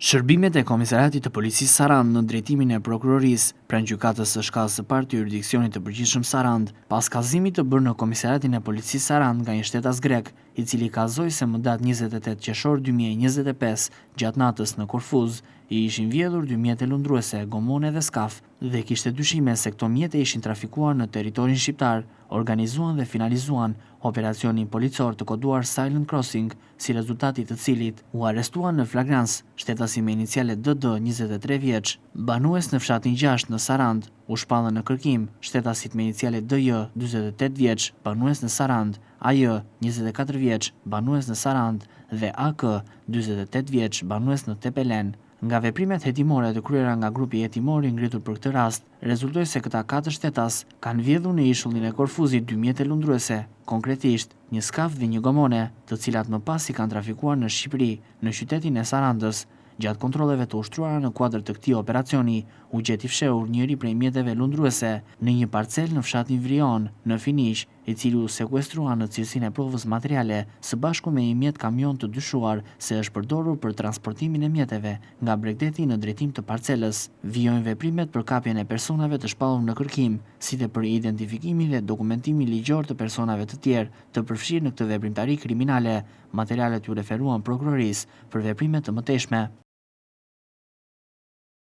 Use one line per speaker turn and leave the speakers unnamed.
Shërbimet e Komisariatit të Policisë Sarandë në drejtimin e prokurorisë pranë gjykatës së shkallës së parë të jurisdiksionit të përgjithshëm Sarandë, pas kallëzimit të bërë në Komisariatin e Policisë Sarandë nga një shtetas grek, i cili kallëzoi se më datë 28 qershor 2025, gjatë natës në Korfuz, i ishin vjedhur 2 mjete lundruese, gomone dhe skaf, dhe kishte dyshime se këto mjete ishin trafikuar në territorin shqiptar, organizuan dhe finalizuan operacionin policor të koduar Silent Crossing, si rezultati të cilit u arrestuan në flagrans shtetasi me inicialet DD 23 vjeç, banues në fshatin 6 në Sarandë, u shpallën në kërkim shtetasit me inicialet DJ 48 vjeç, banues në Sarandë, AJ 24 vjeç, banues në Sarandë dhe AK 48 vjeç, banues në Tepelen. Nga veprimet hetimore të kryera nga grupi hetimor i ngritur për këtë rast, rezultoi se këta 4 shtetas kanë vjedhur në ishullin e Korfuzit 2 mjete lundruese, konkretisht një skaf dhe një gomone, të cilat më pas i kanë trafikuar në Shqipëri, në qytetin e Sarandës. Gjatë kontrolleve të ushtruara në kuadër të këtij operacioni, u gjeti fshehur njëri prej mjeteve lundruese në një parcel në fshatin Vrion, në Finiq, i cili u sekuestrua në cilësinë e provës materiale, së bashku me një mjet kamion të dyshuar se është përdorur për transportimin e mjeteve nga Bregdeti në drejtim të parcelës. Vijojnë veprimet për kapjen e personave të shpallur në kërkim, si dhe për identifikimin dhe dokumentimin ligjor të personave të tjerë të përfshirë në këtë veprimtari kriminale. Materialet u referuan prokurorisë për veprimet të mëtejshme.